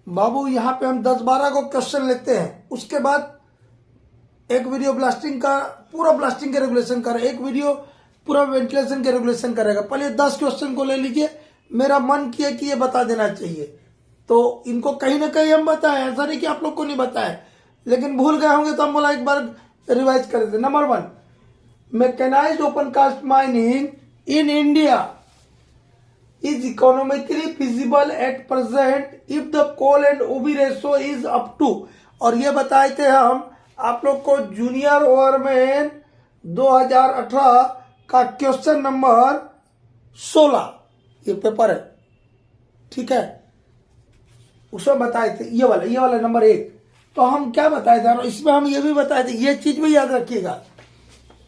बाबू यहाँ पे हम 10-12 को क्वेश्चन लेते हैं, उसके बाद एक वीडियो ब्लास्टिंग का, पूरा ब्लास्टिंग के रेगुलेशन का, एक वीडियो पूरा वेंटिलेशन के रेगुलेशन करेगा। पहले 10 क्वेश्चन को ले लीजिए। मेरा मन किया कि ये बता देना चाहिए, तो इनको कहीं ना कहीं हम बताएं, ऐसा नहीं कि आप लोग को नहीं बताएं, लेकिन भूल गए होंगे तो हम बोला एक बार रिवाइज कर देते। Number 1, mechanised open cast mining in India is economically feasible at present if the coal and OB ratio is up to, और ये बताए थे हम आप लोग को जूनियर ओवरमैन 2018 का क्वेश्चन नंबर 16, ये पेपर है, ठीक है, उसमें बताए थे ये वाला नंबर 1। तो हम क्या बताए थे, इसमें हम ये भी बताए थे, ये चीज भी याद रखिएगा,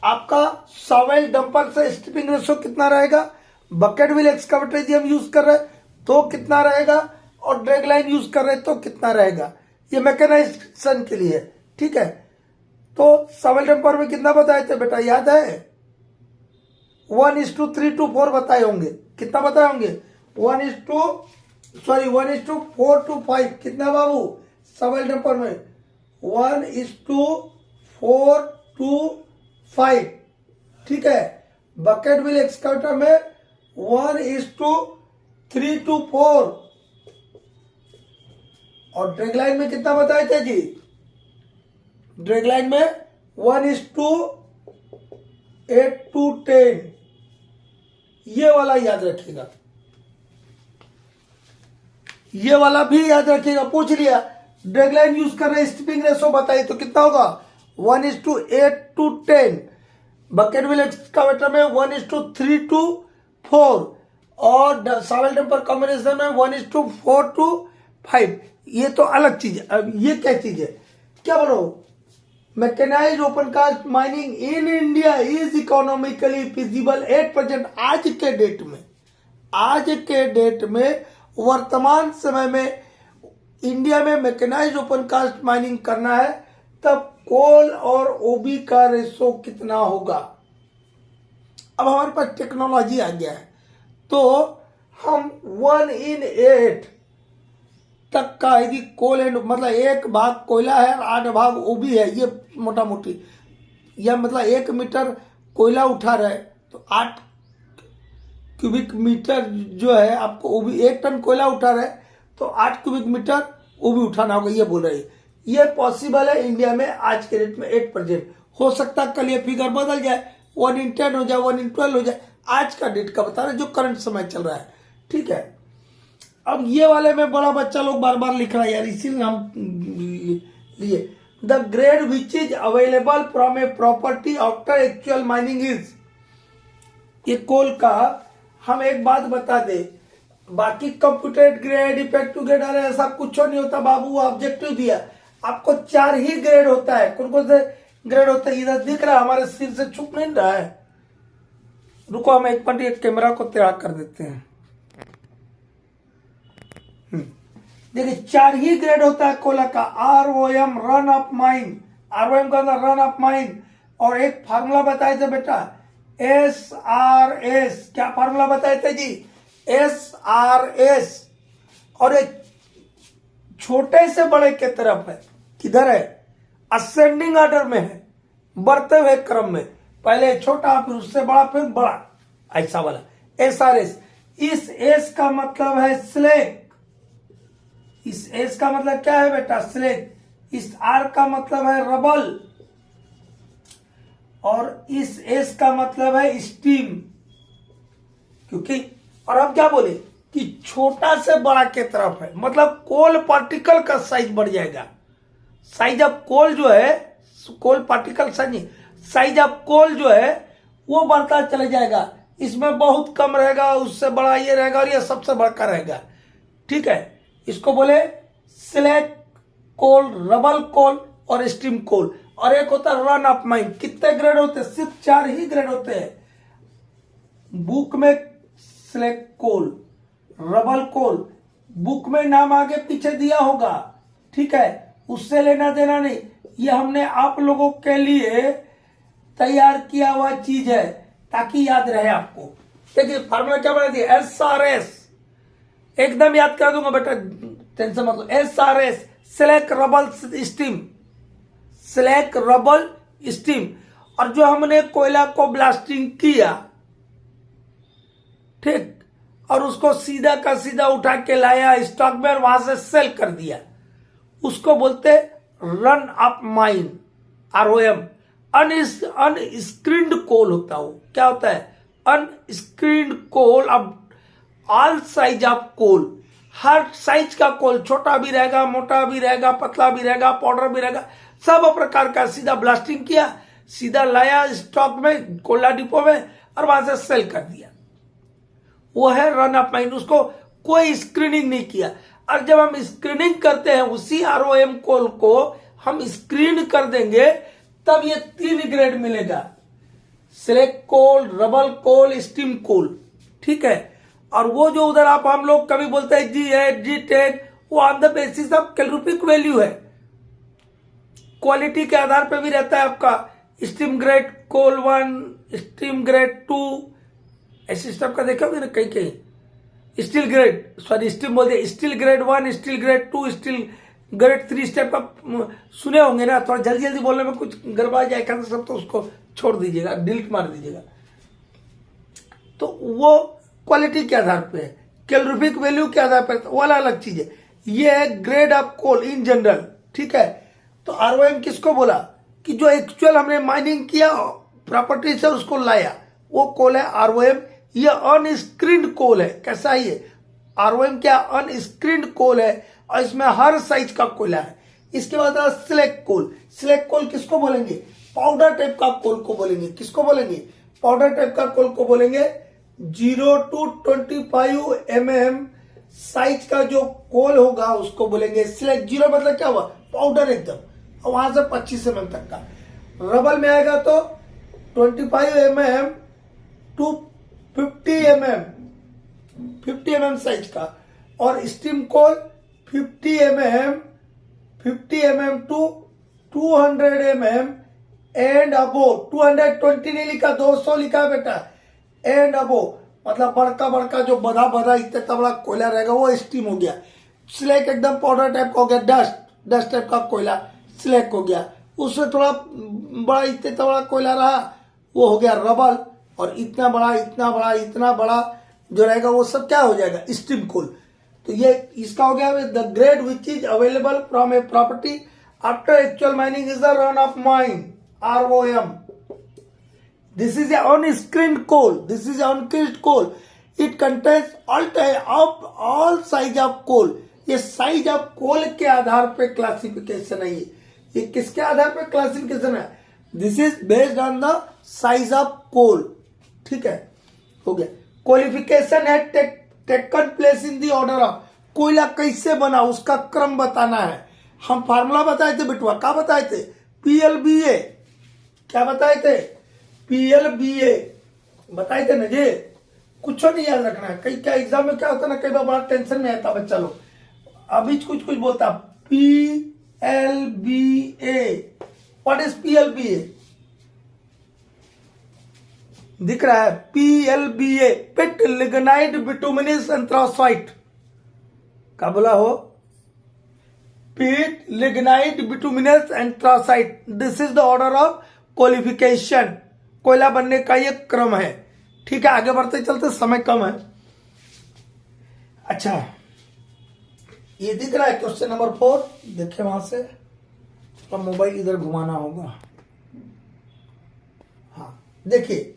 आपका सॉवेल डंपर से स्टिपिंग रेशो कितना रहेगा, बकेट व्हील एक्सकवेटर यदि हम यूज कर रहे हैं तो कितना रहेगा, और ड्रैग लाइन यूज कर रहे हैं तो कितना रहेगा, ये मैकेनाइजेशन के लिए, ठीक है। तो सॉवेल डंपर में कितना बताए थे बेटा, याद है? 1:3:4 बताए होंगे, कितना बताए होंगे? 1:4:5, कितना बाबू सॉवेल डंपर में? 1:4:5, ठीक है। बकेट व्हील एक्सकवेटर में 1:3:4, और ड्रैग लाइन में कितना बताए थे जी? ड्रैग लाइन में 1:8:10, ये वाला याद रखिएगा, ये वाला भी याद रखिएगा। पूछ लिया ड्रैग लाइन यूज कर रहे, स्टिपिंग रेशो बताइए तो कितना होगा? 1:8:10। बकेट व्हील एक्सकवेटर में 1:3:4, और सॉवेल डंपर कॉम्बिनेशन में 1:4:5। ये तो अलग चीज है। अब ये क्या चीज है, क्या बोलो? Mechanised open cast mining in India is economically feasible at present. आज के डेट में वर्तमान समय में इंडिया में मैकेनाइज्ड ओपन कास्ट माइनिंग करना है, तब कोल और ओबी का रेशो कितना होगा? अब हमारे पास टेक्नोलॉजी आ गया है, तो हम 1:8 तक का यदि कोल एंड मतलब 1 भाग कोयला है और 8 भाग ओबी है, ये मोटा मोटी, या मतलब 1 मीटर कोयला उठा रहे तो 8 क्यूबिक मीटर जो है आपको ओबी, 1 टन कोयला उठा रहे तो 8 क्यूबिक मीटर ओबी उठाना होगा, ये बोल रही है। ये पॉसिबल है इंडिया में आज के डेट में 8%। हो सकता है कल ये फिगर बदल जाए, 1:10 हो जाए, 1:12 हो जाए, आज का डेट का बता रहे जो करंट समय चल रहा है, ठीक है। अब ये वाले में बड़ा बच्चा लोग बार बार लिख रहा है यार, इसीलिए हम लिए the grade which is available from a property after actual mining is. ये कोल का हम एक बात बता दे, बाकी कंप्यूटेड ग्रेड, इफेक्टिव ग्रेड, अरे ऐसा कुछ नहीं होता बाबू। ऑब्जेक्टिव दिया आपको 4 ही ग्रेड होता है। कौन कौन से ग्रेड होता है? इधर दिख रहा है, हमारे सिर से छुप नहीं रहा है। रुको हम एक मिनट एक कैमरा को तैयार कर देते हैं। देखिए 4 ही ग्रेड होता है कोला का। ROM run of mine, ROM का रन ऑफ माइन, और एक फार्मूला बताए थे बेटा SRS। क्या फार्मूला बताए थे जी? SRS। और एक छोटे से बड़े के तरफ है, किधर है? असेंडिंग ऑर्डर में है, बढ़ते हुए क्रम में, पहले छोटा फिर उससे बड़ा फिर बड़ा, ऐसा वाला SRS। इस S का मतलब है स्लैग, इस S का मतलब क्या है बेटा? स्लैग। इस R का मतलब है रबल, और इस S का मतलब है स्टीम। क्योंकि और अब क्या बोले कि छोटा से बड़ा के तरफ है, मतलब कोल पार्टिकल का साइज बढ़ जाएगा। साइज ऑफ कोल जो है, कोल पार्टिकल साइज ऑफ कोल जो है वो बढ़ता चला जाएगा। इसमें बहुत कम रहेगा, उससे बड़ा ये रहेगा, और ये सबसे बड़ा रहेगा, ठीक है। इसको बोले स्लैग कोल, रबल कोल और स्टीम कोल। और एक होता है रन ऑफ माइन। कितने ग्रेड होते हैं? सिर्फ 4 ही ग्रेड होते हैं बुक में। स्लैग कोल, रबल कोल, बुक में नाम आगे पीछे दिया होगा, ठीक है, उससे लेना देना नहीं। ये हमने आप लोगों के लिए तैयार किया हुआ चीज है ताकि याद रहे आपको। देखिए फार्मूला क्या बना दिया? SRS, एकदम याद कर दूंगा बेटा, टेंशन मतलब SRS, slack rubble steam, slack rubble steam. और जो हमने कोयला को ब्लास्टिंग किया, ठीक, और उसको सीधा का सीधा उठा के लाया स्टॉक में और वहां से सेल कर दिया, उसको बोलते run up mine, ROM। Unscreened coal होता है, क्या होता है? Unscreened coal. अब ऑल साइज ऑफ कोल, हर साइज का कोल, छोटा भी रहेगा, मोटा भी रहेगा, पतला भी रहेगा, पाउडर भी रहेगा, सब प्रकार का सीधा ब्लास्टिंग किया, सीधा लाया स्टॉक में, कोयला डिपो में, और वहां से सेल कर दिया। वो है रन अप माइन। उसको कोई स्क्रीनिंग नहीं किया। और जब हम स्क्रीनिंग करते हैं उसी ROM कोल को हम स्क्रीन कर देंगे, तब ये 3 ग्रेड मिलेगा, स्लैक कोल, रबल कोल, स्टीम कोल, ठीक है। और वो जो उधर आप हम लोग कभी बोलते हैं G8, G10, वो on the basis of calorific value है, क्वालिटी के आधार पर भी रहता है आपका। स्टीम ग्रेड कोल 1, स्टीम ग्रेड 2, ऐसे सिस्टम का देखा होगा ना कहीं कहीं। स्टील ग्रेड, सॉरी स्टीम बोल दिया, steel grade 1, steel grade 2, steel grade 3 step का सुने होंगे ना। थोड़ा जल्दी जल्दी बोलने में कुछ गड़बड़ा जाएगा तो सब, तो उसको छोड़ दीजिएगा, डिलीट मार दीजिएगा। तो वो क्वालिटी के आधार पे है, कैलोरीफिक वैल्यू के आधार पर, वो अलग चीज है। ये है grade of coal in general, ठीक है। तो ROM किसको बोला कि जो एक्चुअल हमने माइनिंग किया, प्रॉपर्टी से उसको लाया, वो कोल है ROM। ये अनस्क्रीन्ड कोल है। कैसा है ये? ROM क्या? अनस्क्रीन्ड कोल है, और इसमें हर साइज का कोयला है। इसके बाद स्लैक कोल। स्लैक कोल किसको बोलेंगे? पाउडर टाइप का कोल को बोलेंगे। किसको बोलेंगे? पाउडर टाइप का कोल को बोलेंगे। 0 to 25 mm साइज का जो कोल होगा उसको बोलेंगे स्लैक। 0 मतलब क्या हुआ? पाउडर एकदम, और वहां से 25 mm तक का। रबल में आएगा तो 25 mm टू 50 mm साइज का, और steam coal 50 mm to 200 mm and above. 220 नहीं लिखा, 200 लिखा बेटा, एंड अबो मतलब बड़का बड़का जो बड़ा बड़ा इतना बड़ा कोयला रहेगा वो स्टीम हो गया। स्लैक एकदम पाउडर टाइप का हो गया, डस्ट टाइप का कोयला स्लैक हो गया। उससे थोड़ा बड़ा इतना बड़ा कोयला रहा वो हो गया रबल, और इतना बड़ा जो रहेगा वो सब क्या हो जाएगा? स्टीम कोल। तो ये इसका हो गया the grade which is available from a property after actual mining is the run of mine, ROM। This is an unscreened coal. This is an uncaged coal. It contains all size of coal. ये size of कोल के आधार पे classification है। ये किसके आधार पे classification है? This is based on the size of coal, ठीक है, हो गया। क्वालिफिकेशन है taken place in the order of. कोयला कैसे बना उसका क्रम बताना है। हम फार्मूला बताए थे बिटवा, क्या बताए थे? PLBA। क्या बताए थे? PLBA बताए थे ना जी। कुछ नहीं याद रखना है। कई क्या एग्जाम में क्या होता है ना, कई बार बड़ा टेंशन में आता बच्चा लोग, अभी कुछ बोलता। PLBA, what is PLBA? दिख रहा है PLBA, peat lignite bituminous anthracite. क्या बोला हो? Peat lignite bituminous anthracite. This is the order of qualification. कोयला बनने का ये क्रम है, ठीक है। आगे बढ़ते चलते, समय कम है। अच्छा, ये दिख रहा है क्वेश्चन नंबर 4, देखे वहां से। तो मोबाइल इधर घुमाना होगा। हाँ देखिए,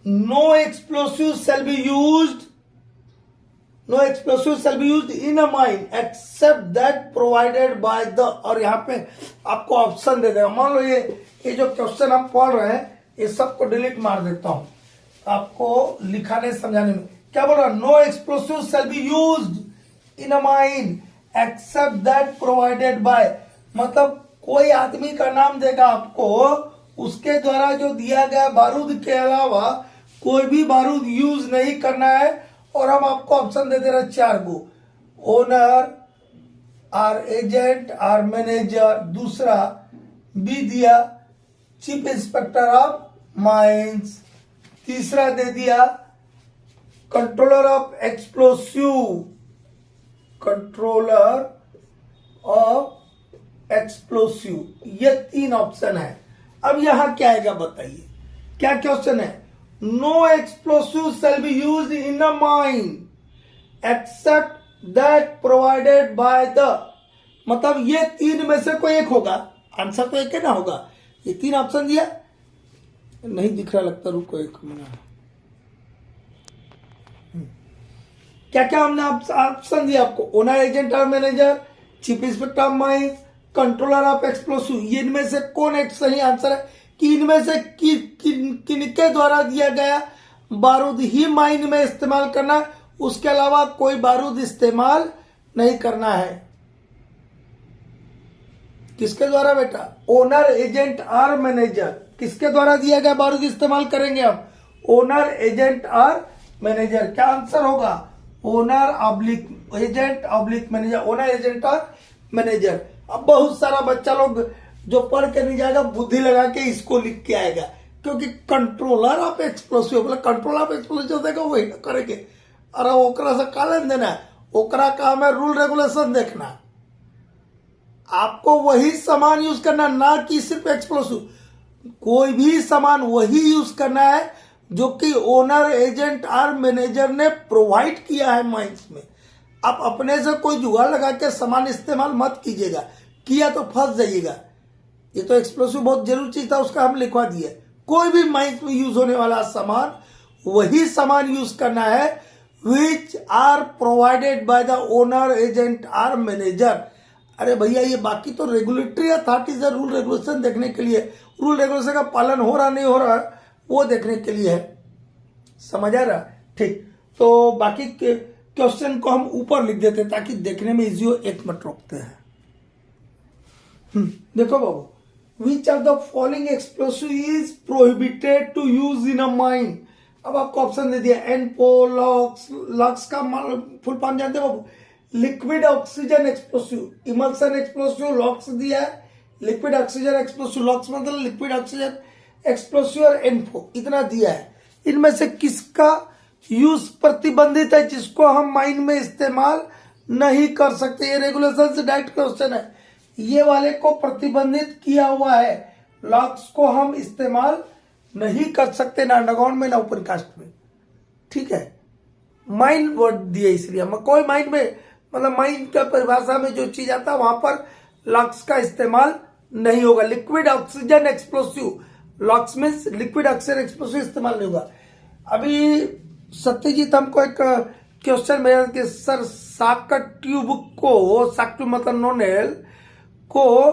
no explosive shall be used in a mine except that provided by the. और यहाँ पे आपको ऑप्शन दे देगा। मान लो ये जो क्वेश्चन हम पढ़ रहे हैं, ये सबको डिलीट मार देता हूं आपको लिखाने समझाने में। क्या बोल रहा? No explosive shall be used in a mine except that provided by, मतलब कोई आदमी का नाम देगा आपको, उसके द्वारा जो दिया गया बारूद के अलावा कोई भी बारूद यूज नहीं करना है। और हम आपको ऑप्शन दे दे रहे 4 गो, owner, or agent, or manager. दूसरा बी दिया चीफ इंस्पेक्टर ऑफ माइंस। तीसरा दे दिया controller of explosive, controller explosive, ये 3 ऑप्शन है। अब यहां क्या आएगा बताइए, क्या क्वेश्चन है? No explosive shall be used in a mine except that provided by the, मतलब ये 3 में से कोई एक होगा, आंसर तो एक ही ना होगा। ये 3 ऑप्शन दिया, नहीं दिख रहा लगता, रुको एक मिनट। क्या क्या हमने ऑप्शन दिया आपको? ओनर, एजेंट और manager, chief inspector of mines, controller of explosive. ये इनमें से कौन एक सही आंसर है कि इनमें से किनके द्वारा दिया गया बारूद ही माइन में इस्तेमाल करना है, उसके अलावा कोई बारूद इस्तेमाल नहीं करना है। किसके द्वारा बेटा? ओनर, एजेंट और मैनेजर। किसके द्वारा दिया गया बारूद इस्तेमाल करेंगे हम? ओनर, एजेंट और मैनेजर। क्या आंसर होगा? Owner oblique agent oblique manager, owner, agent और मैनेजर। अब बहुत सारा बच्चा लोग जो पढ़ के नहीं जाएगा बुद्धि लगा के इसको लिख के आएगा, क्योंकि कंट्रोलर ऑफ एक्सप्लोसिव, मतलब कंट्रोल ऑफ एक्सप्लोसिव देगा वही ना करेंगे। अरे ओकरा से का लेन देना है? ओकरा काम है रूल रेगुलेशन देखना। आपको वही सामान यूज करना, ना कि सिर्फ एक्सप्लोसिव। कोई भी सामान वही यूज करना है जो कि ओनर, एजेंट और मैनेजर ने प्रोवाइड किया है माइंस में। आप अपने से कोई जुगाड़ लगा के सामान इस्तेमाल मत कीजिएगा, किया तो फंस जाइएगा। ये तो एक्सप्लोसिव बहुत जरूरी चीज था, उसका हम लिखवा दिए। कोई भी माइंस में यूज होने वाला सामान वही सामान यूज करना है which are provided by the owner, agent और मैनेजर। अरे भैया ये बाकी तो रेगुलेटरी अथॉरिटीज है, रूल रेगुलेशन देखने के लिए, रूल रेगुलेशन का पालन हो रहा नहीं हो रहा वो देखने के लिए है। समझ आ रहा? ठीक, तो बाकी क्वेश्चन को हम ऊपर लिख देते हैं ताकि देखने में इजी हो। एक मिनट रोकते हैं। देखो बाबू, which of the following explosive is prohibited to use in a mine. अब आपको ऑप्शन दे दिया, एनपो, लॉक्स। लॉक्स का फुल फॉर्म जानते हैं बाबू? Liquid oxygen explosive, emulsion explosive, LOX दिया है। लिक्विड ऑक्सीजन एक्सप्लोसिव, लॉक्स मतलब लिक्विड ऑक्सीजन एक्सप्लोसिव और एनफो, इतना दिया है। इनमें से किसका यूज प्रतिबंधित है, जिसको हम माइन में इस्तेमाल नहीं कर सकते? ये रेगुलेशन से डायरेक्ट क्वेश्चन है। ये वाले को प्रतिबंधित किया हुआ है, लॉक्स को हम इस्तेमाल नहीं कर सकते, ना अंडरग्राउंड में ना ओपन कास्ट में। ठीक है, माइन वर्ड दिया इसलिए हम कोई माइन में, मतलब माइन का परिभाषा में जो चीज आता है वहां पर लॉक्स का इस्तेमाल नहीं होगा। लिक्विड ऑक्सीजन एक्सप्लोसिव, लॉक्स में लिक्विड ऑक्सीजन एक्सप्लोसिव इस्तेमाल नहीं होगा। अभी सत्यजीत हमको एक क्वेश्चन भेजा कि सर सॉकेट ट्यूब को, सॉकेट ट्यूब मतलब नोनेल को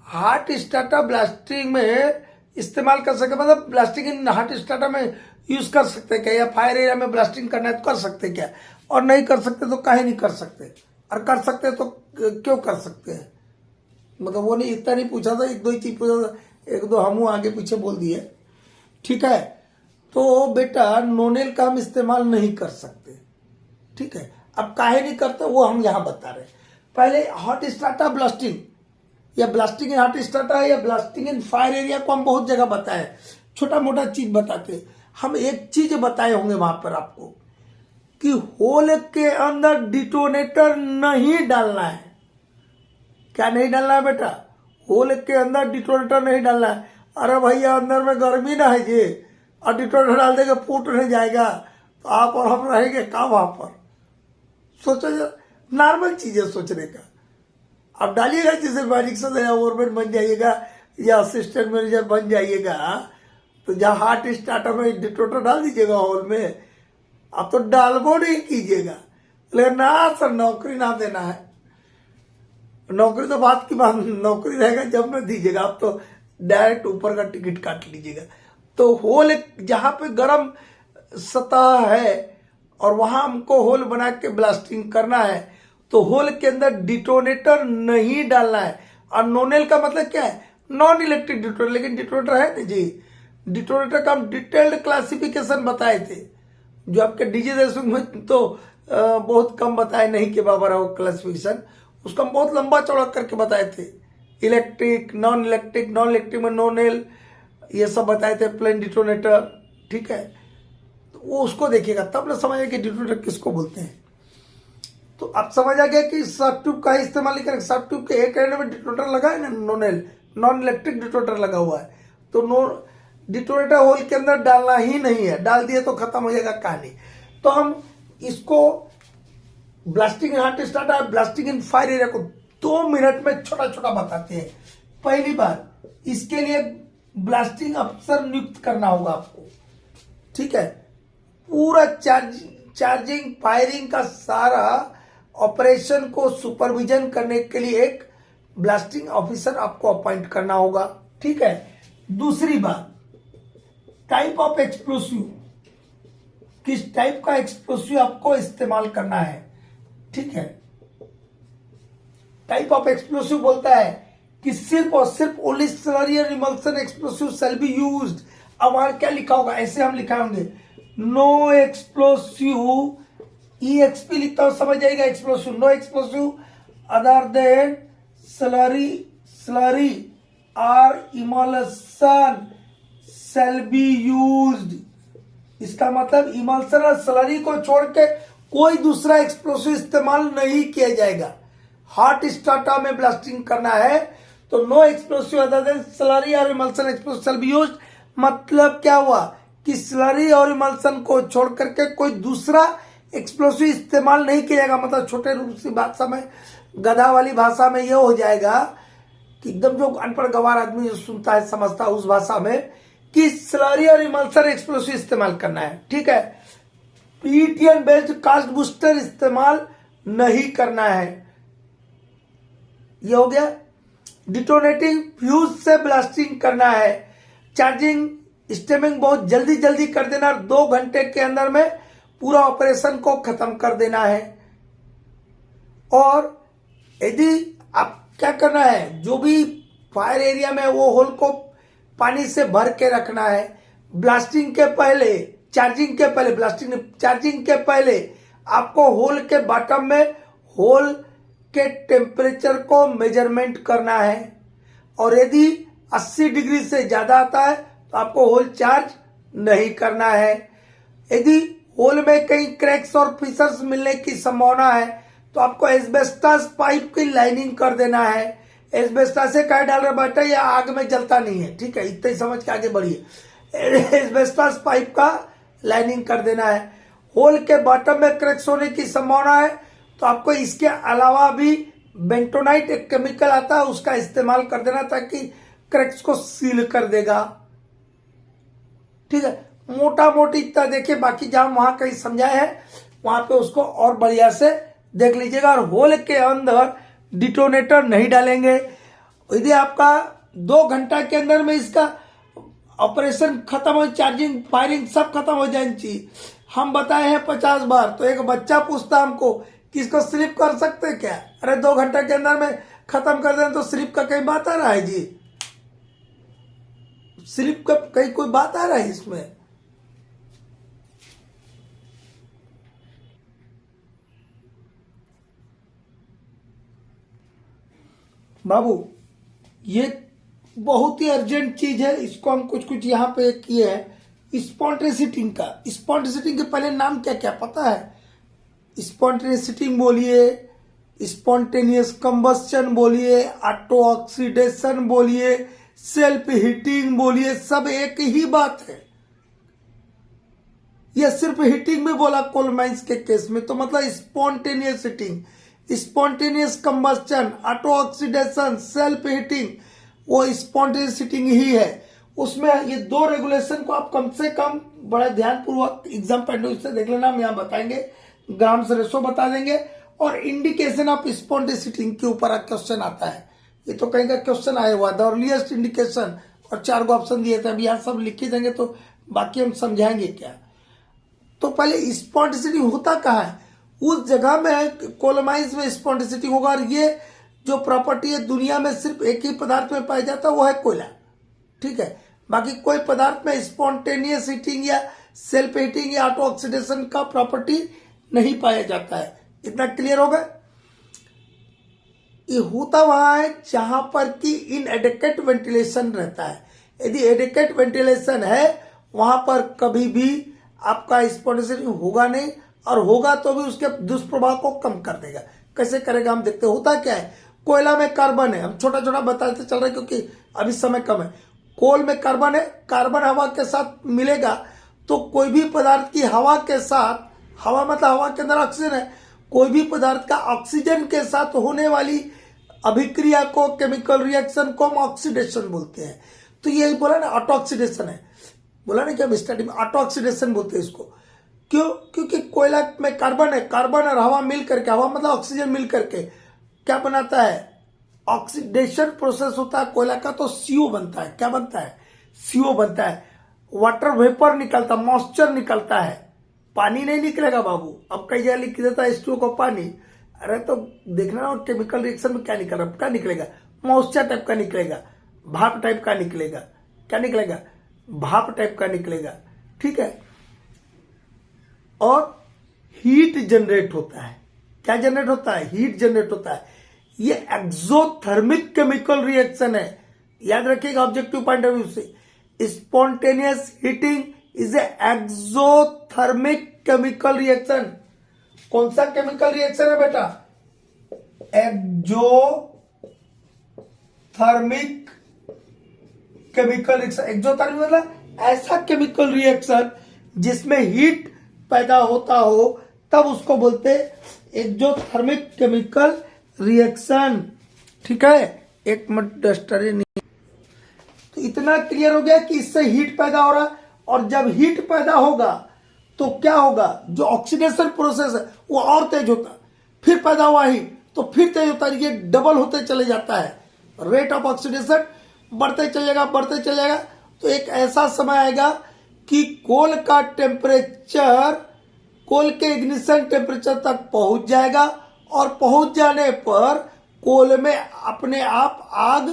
हार्ट स्टार्टर ब्लास्टिंग में इस्तेमाल कर सके, मतलब ब्लास्टिंग इन हार्ट स्टार्टर में यूज कर सकते क्या, या फायर एरिया में ब्लास्टिंग करना है तो कर सकते क्या, और नहीं कर सकते तो काहे नहीं कर सकते, और कर सकते तो क्यों कर सकते हैं? मतलब वो नहीं, इतना नहीं पूछा था, एक दो ही चीज पूछा था, एक दो हम आगे पीछे बोल दिए। ठीक है, तो बेटा नोनेल का हम इस्तेमाल नहीं कर सकते। ठीक है, अब काहे नहीं करते वो हम यहां बता रहे। पहले हार्ट स्टार्टर ब्लास्टिंग, या ब्लास्टिंग इन हार्ट स्टार्टर या ब्लास्टिंग इन फायर एरिया को हम बहुत जगह बताए, छोटा मोटा चीज बताते। हम एक चीज बताए होंगे वहां पर आपको कि होल के अंदर डिटोनेटर नहीं डालना है। क्या नहीं डालना है बेटा? होल के अंदर डिटोनेटर नहीं डालना है। अरे भैया अंदर में गर्मी ना है जी, और डिटोनेटर डाल देगा फूट नहीं जाएगा तो आप और हम रहेंगे का वहां पर? सोचो, नॉर्मल चीज है सोचने का। आप डालिएगा, जैसे मैजिक से ओवरमेंट बन जाइएगा या असिस्टेंट मैनेजर बन जाइएगा, तो जहां हार्ट स्टार्टर में डिटोनेटर डाल दीजिएगा हॉल में, आप तो डालबो नहीं कीजिएगा। लेकिन ना सर नौकरी ना देना है, नौकरी तो बात की बात, नौकरी रहेगा जब में दीजिएगा, आप तो डायरेक्ट ऊपर का टिकट काट लीजिएगा। तो होल जहां पे गर्म सतह है और वहां हमको होल बना के ब्लास्टिंग करना है, तो होल के अंदर डिटोनेटर नहीं डालना है। और नोनेल का मतलब क्या है? Non electric detonator. लेकिन डिटोनेटर है नहीं जी, डिटोनेटर का हम डिटेल्ड क्लासिफिकेशन बताए थे, जो आपके डीजे देशों में तो बहुत कम बताए, नहीं के बराबर है वो क्लासिफिकेशन, उसको हम बहुत लंबा चौड़ा करके बताए थे। इलेक्ट्रिक, नॉन इलेक्ट्रिक में नोनेल, ये सब बताए थे, प्लेन डिटोनेटर। ठीक है, तो वो उसको देखिएगा तब ना समझिए कि डिटोनेटर किसको बोलते हैं। तो आप समझ आ गया कि शॉर्ट ट्यूब का ही इस्तेमाल नहीं करेंगे। शॉर्ट ट्यूब के एक एंड में डिटोनेटर लगा है ना, नॉन इलेक्ट्रिक डिटोनेटर लगा हुआ है, तो डिटोनेटर होल के अंदर डालना ही नहीं है, डाल दिए तो खत्म हो जाएगा कहानी। तो हम इसको blasting in hot starter, blasting in fire area को 2 मिनट में छोटा छोटा बताते हैं। पहली बार इसके लिए ब्लास्टिंग अफसर नियुक्त करना होगा आपको, ठीक है। पूरा चार्जिंग फायरिंग का सारा ऑपरेशन को सुपरविजन करने के लिए एक ब्लास्टिंग ऑफिसर आपको अपॉइंट करना होगा, ठीक है। दूसरी बात, टाइप ऑफ एक्सप्लोसिव, किस टाइप का एक्सप्लोसिव आपको इस्तेमाल करना है, ठीक है। टाइप ऑफ एक्सप्लोसिव बोलता है कि सिर्फ और सिर्फ only slurry and emulsion explosive shall be used. अब वहां क्या लिखा होगा, ऐसे हम लिखाएंगे, नो एक्सप्लोसिव, EXP लिखता हूं, समझ जाएगा explosive, no explosive other than slurry और इमल्सन शैल बी यूज्ड। इसका मतलब इमल्सन और स्लरी को छोड़ के कोई दूसरा एक्सप्लोसिव इस्तेमाल नहीं किया जाएगा। हॉट स्टार्टर में ब्लास्टिंग करना है तो no explosive other than slurry और emulsion explosive shall be used. मतलब क्या हुआ कि स्लरी और इमल्सन को छोड़ करके कोई दूसरा एक्सप्लोसिव इस्तेमाल नहीं किया जाएगा। मतलब छोटे रूप से भाषा में, गधा वाली भाषा में यह हो जाएगा कि एकदम जो अनपढ़ गवार आदमी जो सुनता है समझता है उस भाषा में, कि स्लरी और इमल्सन एक्सप्लोसिव इस्तेमाल करना है, ठीक है। PETN बेस्ड कास्ट बूस्टर इस्तेमाल नहीं करना है। यह हो गया। डिटोनेटिंग फ्यूज से ब्लास्टिंग करना है। चार्जिंग स्टेमिंग बहुत जल्दी जल्दी कर देना, 2 घंटे के अंदर में पूरा ऑपरेशन को खत्म कर देना है। और यदि आप क्या करना है, जो भी फायर एरिया में वो होल को पानी से भर के रखना है। ब्लास्टिंग के पहले, चार्जिंग के पहले, चार्जिंग के पहले आपको होल के बॉटम में होल के टेम्परेचर को मेजरमेंट करना है। और यदि 80 डिग्री से ज्यादा आता है तो आपको होल चार्ज नहीं करना है। यदि होल में कहीं क्रैक्स और फिशर्स मिलने की संभावना है तो आपको एस्बेस्टस पाइप की लाइनिंग कर देना है। एस्बेस्टस से क्या डाल रहे बेटा, या आग में जलता नहीं है, ठीक है, इतना ही समझ के आगे बढ़िए। एस्बेस्टस पाइप का लाइनिंग कर देना है। होल के बॉटम में क्रैक्स होने की संभावना है तो आपको इसके अलावा भी बेंटोनाइट एक केमिकल आता है, उसका इस्तेमाल कर देना ताकि क्रैक्स को सील कर देगा, ठीक है। मोटा मोटी इतना देखिए, बाकी जहां वहां कहीं समझाए है वहां पे उसको और बढ़िया से देख लीजिएगा। और होल के अंदर डिटोनेटर नहीं डालेंगे। यदि आपका 2 घंटा के अंदर में इसका ऑपरेशन खत्म हो, चार्जिंग फायरिंग सब खत्म हो जाए चाहिए, हम बताए हैं 50 बार। तो एक बच्चा पूछता हमको कि इसको स्लिप कर सकते क्या? अरे 2 घंटा के अंदर में खत्म कर दें तो स्लिप का कहीं बात आ रहा है जी? स्लिप का कहीं कोई बात आ रहा है इसमें? बाबू ये बहुत ही अर्जेंट चीज है, इसको हम कुछ कुछ यहाँ पे किए हैं। स्पॉन्टेनियसिटिंग का, स्पॉन्टेनियसिटिंग के पहले नाम क्या क्या पता है? स्पॉन्टेनियसिटिंग बोलिए, स्पॉन्टेनियस कंबस्शन बोलिए, ऑटो ऑक्सीडेशन बोलिए, सेल्फ हीटिंग बोलिए, सब एक ही बात है। यह सिर्फ हीटिंग में बोला कोल माइंस के केस में, तो मतलब spontaneous heating, spontaneous combustion, auto oxidation, self heating, वो स्पॉन्टेनियस हीटिंग ही है। उसमें ये 2 रेगुलेशन को आप कम से कम बड़ा ध्यानपूर्वक एग्जाम पॉइंट से देख लेना, हम यहाँ बताएंगे, ग्राम्स रेशो बता देंगे और इंडिकेशन ऑफ स्पॉन्टेनियस हीटिंग के ऊपर क्वेश्चन आता है। ये तो कहीं का क्वेश्चन आया हुआ, द अर्लीस्ट इंडिकेशन, और 4 गो ऑप्शन दिए थे, अब यहाँ सब लिख ही देंगे तो बाकी हम समझाएंगे क्या। तो पहले स्पॉन्टेनियस होता कहाँ है? उस जगह में कोल माइंस में स्पॉन्टेनियस होगा। और ये जो प्रॉपर्टी है दुनिया में सिर्फ एक ही पदार्थ में पाया जाता है, वो है कोयला, ठीक है। बाकी कोई पदार्थ में स्पॉन्टेनियस हीटिंग या सेल्फ हीटिंग या ऑटो ऑक्सीडेशन का प्रॉपर्टी नहीं पाया जाता है। इतना क्लियर होगा? ये होता वहां है जहां पर कि इनएडिक्वेट वेंटिलेशन रहता है। यदि एडिक्वेट वेंटिलेशन है वहां पर कभी भी आपका स्पॉन्टेनियस होगा नहीं और होगा तो भी उसके दुष्प्रभाव को कम कर देगा। कैसे करेगा हम देखते हैं। होता क्या है, कोयला में कार्बन है, हम छोटा छोटा बताते चल रहे क्योंकि अभी समय कम है। कोल में कार्बन है, कार्बन हवा के साथ मिलेगा तो कोई भी पदार्थ की हवा के साथ, हवा मतलब हवा के अंदर ऑक्सीजन है, कोई भी पदार्थ का ऑक्सीजन के साथ होने वाली अभिक्रिया को, केमिकल रिएक्शन को हम ऑक्सीडेशन बोलते हैं। तो यही बोला ना, ऑटो ऑक्सीडेशन है, बोला ना कि हम स्टार्टिंग में ऑटो ऑक्सीडेशन बोलते हैं इसको। क्यों? क्योंकि कोयला में कार्बन है, कार्बन और हवा मिल करके, हवा मतलब ऑक्सीजन मिल करके क्या बनाता है, ऑक्सीडेशन प्रोसेस होता है कोयला का, तो सीओ बनता है। क्या बनता है? सीओ बनता है। वाटर वेपर निकलता, मॉइस्चर निकलता है, पानी नहीं निकलेगा बाबू। अब कई जगह लिख देता है H2O को पानी, अरे तो देखना ना केमिकल रिएक्शन में क्या निकल रहा है, क्या निकलेगा, मॉइस्चर टाइप का निकलेगा, भाप टाइप का निकलेगा। क्या निकलेगा? भाप टाइप का निकलेगा। ठीक है। और हीट जनरेट होता है। क्या जनरेट होता है? हीट जनरेट होता है। ये एक्सोथर्मिक केमिकल रिएक्शन है, याद रखिएगा ऑब्जेक्टिव पॉइंट ऑफ व्यू से। Spontaneous heating is a exothermic chemical reaction. कौन सा केमिकल रिएक्शन है बेटा? Exothermic chemical reaction. एक्सोथर्मिक मतलब ऐसा केमिकल रिएक्शन जिसमें हीट पैदा होता हो, तब उसको बोलते एक्सोथर्मिक केमिकल रिएक्शन। ठीक है। एक मिनट डस्टर नहीं। तो इतना क्लियर हो गया कि इससे हीट पैदा हो रहा है, और जब हीट पैदा होगा तो क्या होगा, जो ऑक्सीडेशन प्रोसेस है वो और तेज होता है, फिर पैदा हुआ हीट तो फिर तेज होता है, ये डबल होते चले जाता है, रेट ऑफ ऑक्सीडेशन बढ़ते चलेगा बढ़ते चलेगा। तो एक ऐसा समय आएगा कि कोल का टेम्परेचर, कोल के इग्निशन टेम्परेचर तक पहुंच जाएगा, और पहुंच जाने पर कोल में अपने आप आग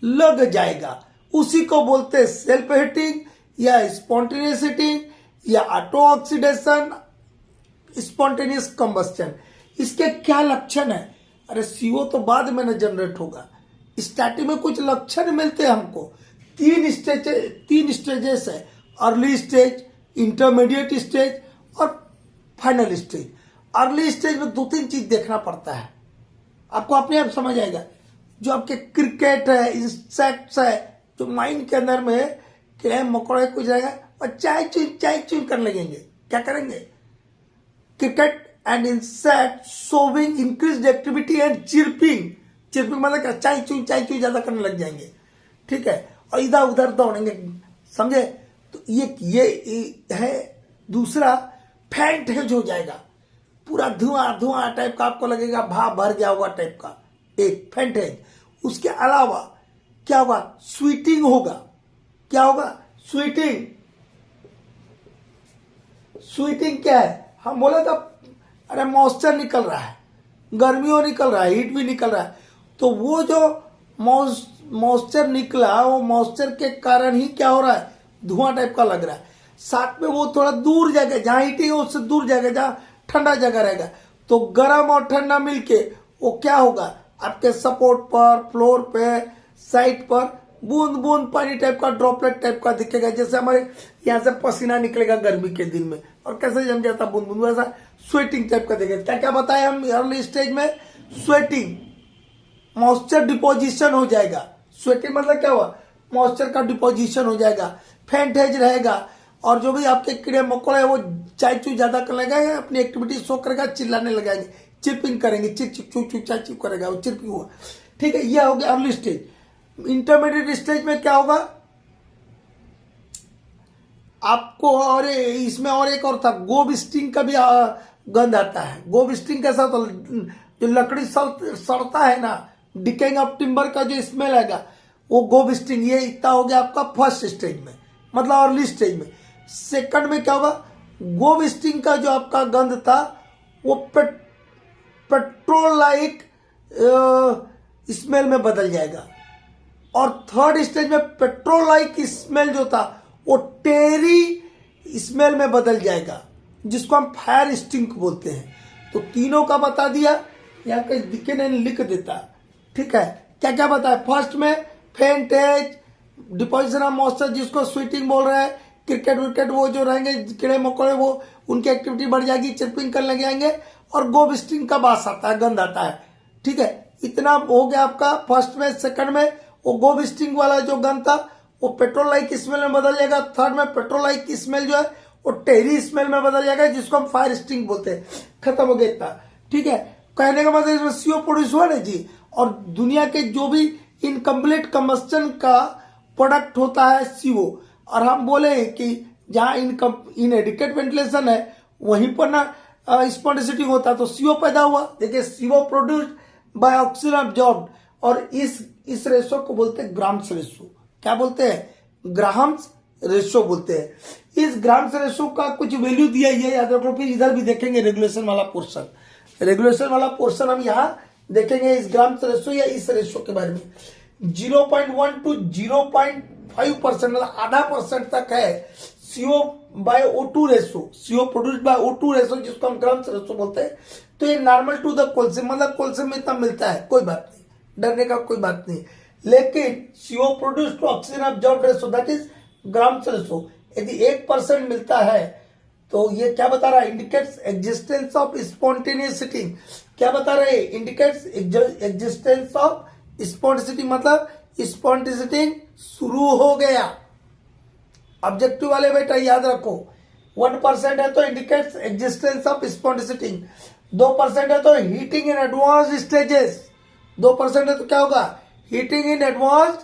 लग जाएगा। उसी को बोलते हैं सेल्फ हीटिंग या स्पॉन्टेनियस हीटिंग या ऑटो ऑक्सीडेशन, स्पॉन्टेनियस कंबस्टन। इसके क्या लक्षण है? अरे सीओ तो बाद में न जनरेट होगा, स्टार्टिंग में कुछ लक्षण मिलते हैं हमको। तीन स्टेजेस है, अर्ली स्टेज, इंटरमीडिएट स्टेज और फाइनल स्टेज। अर्ली स्टेज में 2-3 चीज देखना पड़ता है, आपको अपने आप समझ आएगा। जो आपके क्रिकेट है, इंसेक्ट्स है, जो माइंड के अंदर में कीड़े मकोड़े कुछ रहेगा, और चाय चून कर लगेंगे। क्या करेंगे? Cricket and insect showing increase activity and chirping. Chirping मतलब क्या? चाय चून ज्यादा करने लग जाएंगे। ठीक है। और इधर उधर दौड़ेंगे, समझे? तो ये है। दूसरा, फैंटेज हो जाएगा, पूरा धुआं टाइप का आपको लगेगा, भाप भर गया हुआ टाइप का, एक फैंटेज। उसके अलावा क्या होगा? स्वीटिंग होगा। क्या होगा? स्वीटिंग। स्वीटिंग क्या है? हम बोले तो अरे मॉइस्चर निकल रहा है, गर्मियों निकल रहा है, हीट भी निकल रहा है, तो वो जो मॉइस्चर निकला, वो मॉइस्चर के कारण ही क्या हो रहा है, धुआं टाइप का लग रहा है। साथ में वो थोड़ा दूर जाएगा, जहां हीटिंग है उससे दूर जाएगा, जहां ठंडा जगह रहेगा, तो गर्म और ठंडा मिलके वो क्या होगा, आपके सपोर्ट पर, फ्लोर पे, साइड पर बूंद बूंद पानी टाइप का, ड्रॉपलेट टाइप का दिखेगा। जैसे हमारे यहाँ से पसीना निकलेगा गर्मी के दिन में, और कैसे जम जाता बूंद बूंद, वैसा स्वेटिंग टाइप का दिखेगा। क्या क्या बताए हम अर्ली स्टेज में? स्वेटिंग, मॉइस्चर डिपोजिशन हो जाएगा। स्वेटिंग मतलब क्या हुआ? मॉइस्चर का डिपोजिशन हो जाएगा, फैंटेज रहेगा, और जो भी आपके कीड़े मकोड़े वो चाय चू ज्यादा कर लगाएंगे, अपनी एक्टिविटी शो करेगा, चिल्लाने लगाएंगे, चिरपिंग करेंगे, चिक चिक चू चू चाय चू करेगा, वो चिरपिंग हुआ। ठीक है, यह हो गया अर्ली स्टेज। इंटरमीडिएट स्टेज में क्या होगा आपको, और इसमें और एक और था, गोब स्टिंग का भी गंध आता है। गोब स्टिंग कैसा होता है? जो लकड़ी सड़ता है ना, डिकेइंग ऑफ टिम्बर का जो स्मेल आएगा, वो गोब स्टिंग। ये इतना हो गया आपका फर्स्ट स्टेज में, मतलब अर्ली स्टेज में। सेकंड में क्या होगा? गोब स्टिंग का जो आपका गंध था वो पेट्रोल लाइक स्मेल में बदल जाएगा, और थर्ड स्टेज में पेट्रोल लाइक स्मेल जो था वो टेरी स्मेल में बदल जाएगा, जिसको हम फायर स्टिंक बोलते हैं। तो तीनों का बता दिया, यहाँ कहीं दिखे नहीं, लिख देता। ठीक है, क्या क्या बताया? फर्स्ट में फेंटेज, डिपोजिशन ऑफ मॉइस्चर जिसको स्वीटिंग बोल रहे हैं, क्रिकेट विकेट वो जो रहेंगे कीड़े मकोड़े वो उनकी एक्टिविटी बढ़ जाएगी, चिरपिंग करने लग जाएंगे और गो विस्टिंग का बास आता है, गंध आता है। ठीक है, इतना हो गया आपका फर्स्ट में। सेकंड में वो गो विस्टिंग वाला जो गंध था वो पेट्रोल लाइक स्मेल में बदल जाएगा। थर्ड में पेट्रोल लाइक स्मेल जो है वो टेरी स्मेल में बदल जाएगा, जिसको हम फायर स्टिंग बोलते हैं। खत्म हो गया इतना। ठीक है, कहने का मतलब इसमें सीओ प्रोड्यूस हुआ ना जी। और दुनिया के जो भी इनकम्प्लीट कंबस्टन का प्रोडक्ट होता है सीओ, और हम बोले कि जहां इनएडिक्वेट वेंटिलेशन है वहीं पर ना स्पॉन्टेनिटी होता है, तो सीओ पैदा हुआ। देखिए, CO produced by oxygen absorbed, और इस रेशो को बोलते हैं ग्राम्स रेशो। क्या बोलते हैं? ग्राम्स रेशो बोलते हैं। इस ग्राम्स रेशो का कुछ वैल्यू दिया है, याद रखो। फिर इधर भी देखेंगे रेगुलेशन वाला पोर्शन, रेगुलेशन वाला पोर्शन हम यहाँ देखेंगे इस ग्राम्स रेशो या इस रेशो के बारे में। 0.1 to 0.5% मतलब आधा % तक है CO by O2 ratio, CO produced by O2 ratio, जिसको हम ग्राम्स रेशो बोलते हैं। तो ये नॉर्मल टू द कोल्सियम, मतलब कोल्सियम में इतना मिलता है, कोई बात नहीं, डरने का कोई बात नहीं। लेकिन CO produced to oxygen absorbed ratio that is grams ratio, यदि 1% मिलता है तो ये क्या बता रहा है? Indicates existence of spontaneous heating. क्या बता रहे हैं? इंडिकेट्स एग्जिस्टेंस ऑफ स्पॉन्टेनिटी, मतलब स्पॉन्टेनिटी शुरू हो गया। ऑब्जेक्टिव वाले बेटा याद रखो, 1% है तो इंडिकेट्स एग्जिस्टेंस ऑफ स्पॉन्टेनिटी, 2% है तो हीटिंग इन एडवांस स्टेजेस, 2% है तो क्या होगा? Heating in advance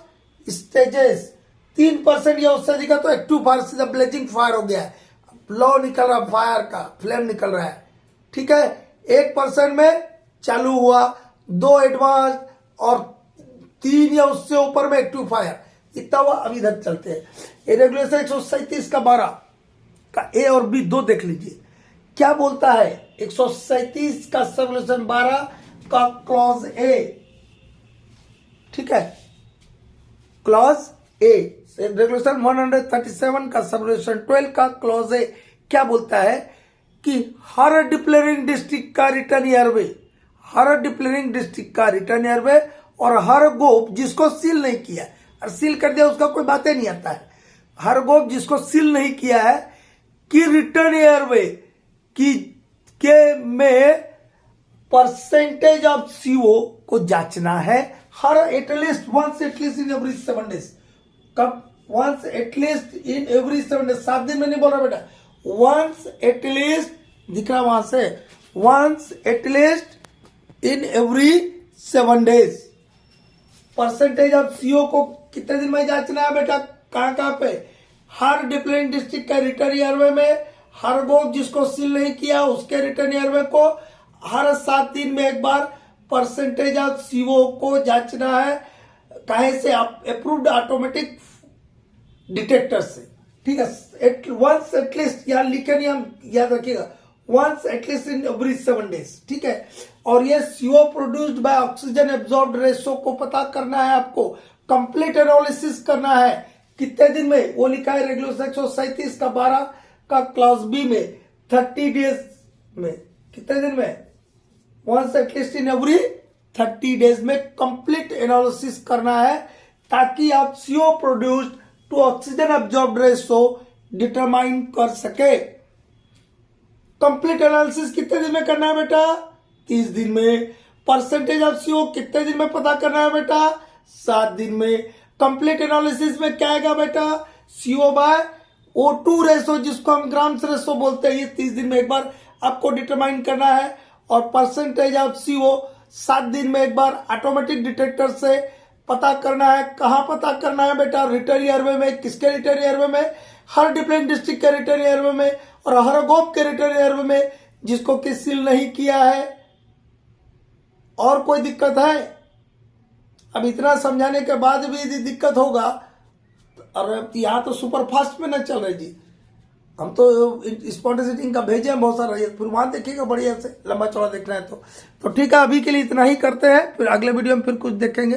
stages. 3% या उससे अधिक तो एक्टिव फायर, सीधा ब्लेजिंग फायर हो गया है, लॉ निकल रहा, फायर का फ्लेम निकल रहा है। ठीक है, 1% में चालू हुआ, 2 एडवांस और 3 या उससे ऊपर में एक्टिव फायर, इतना हुआ। अब इधर चलते हैं, ये रेगुलेशन 137 का 12 का ए और बी दो देख लीजिए क्या बोलता है। 137 का रेगुलेशन 12 का क्लॉज ए, ठीक है, क्लॉज ए। रेगुलेशन 137 का रेगुलेशन 12 का क्लॉज ए क्या बोलता है कि हर डिप्लेरिंग डिस्ट्रिक्ट का रिटर्न एयरवे, हर डिप्लेरिंग डिस्ट्रिक्ट का रिटर्न एयरवे और हर गोप जिसको सील नहीं किया, और सील कर दिया उसका कोई बातें नहीं आता है, हर गोप जिसको सील नहीं किया है कि रिटर्न एयरवे की के में परसेंटेज ऑफ सीओ को जांचना है हर at least once at least in every 7 days. कब? Once at least in every 7 days, 7 दिन में नहीं बोल रहा बेटा, वंस एटलीस्ट, दिख रहा वहां से, once at least in every 7 days. Percentage of CO को कितने दिन में जांचना है बेटा? कहां पे? हर डिप्लेंट डिस्ट्रिक्ट के रिटर्न एयरवे में, हर गोप जिसको सील नहीं किया उसके रिटर्न एयरवे को हर 7 दिन में एक बार परसेंटेज ऑफ सीओ को जांचना है। कहे से? अप्रूव्ड ऑटोमेटिक डिटेक्टर से, ठीक है। वंस एटलीस्ट, यार लिखे नहीं, हम याद रखिएगा, once at least in every 7 days, ठीक है। और ये CO produced by oxygen absorbed ratio को पता करना है आपको, कंप्लीट एनालिसिस करना है कितने दिन में, वो लिखा है रेगुलेशन 137 का 12 का क्लॉज बी में 30 डेज में। कितने दिन में? Once at least in every 30 days में कंप्लीट एनालिसिस करना है, ताकि आप CO produced to oxygen absorbed ratio determine कर सके। कंप्लीट एनालिसिस कितने दिन में करना है बेटा? 30 दिन में। परसेंटेज ऑफ सीओ कितने दिन में पता करना है बेटा? 7 दिन में। कंप्लीट एनालिसिस में क्या आएगा बेटा? सीओ बाय O2 रेशो, जिसको हम ग्राम्स रेशो बोलते हैं, ये 30 दिन में एक बार आपको डिटरमाइन करना है। और परसेंटेज ऑफ सीओ 7 दिन में एक बार ऑटोमेटिक डिटेक्टर से पता करना है। कहां पता करना है बेटा? रिटर्न एयरवे में। किसके रिटर्न एयरवे में? हर डिप्लेंट डिस्ट्रिक्ट के रिटर्न एयरवे में और हर गोप के रिटर्न एयरवे में जिसको कि सील नहीं किया है। और कोई दिक्कत है? अब इतना समझाने के बाद भी यदि दिक्कत होगा, और यहाँ तो सुपर फास्ट में न चल रहे जी, हम तो स्पॉन्टेनिटी का भेजे हैं बहुत सारा, फिर वहां देखिएगा बढ़िया से, लंबा चौड़ा देखना है तो ठीक है। अभी के लिए इतना ही करते हैं, फिर अगले वीडियो में फिर कुछ देखेंगे।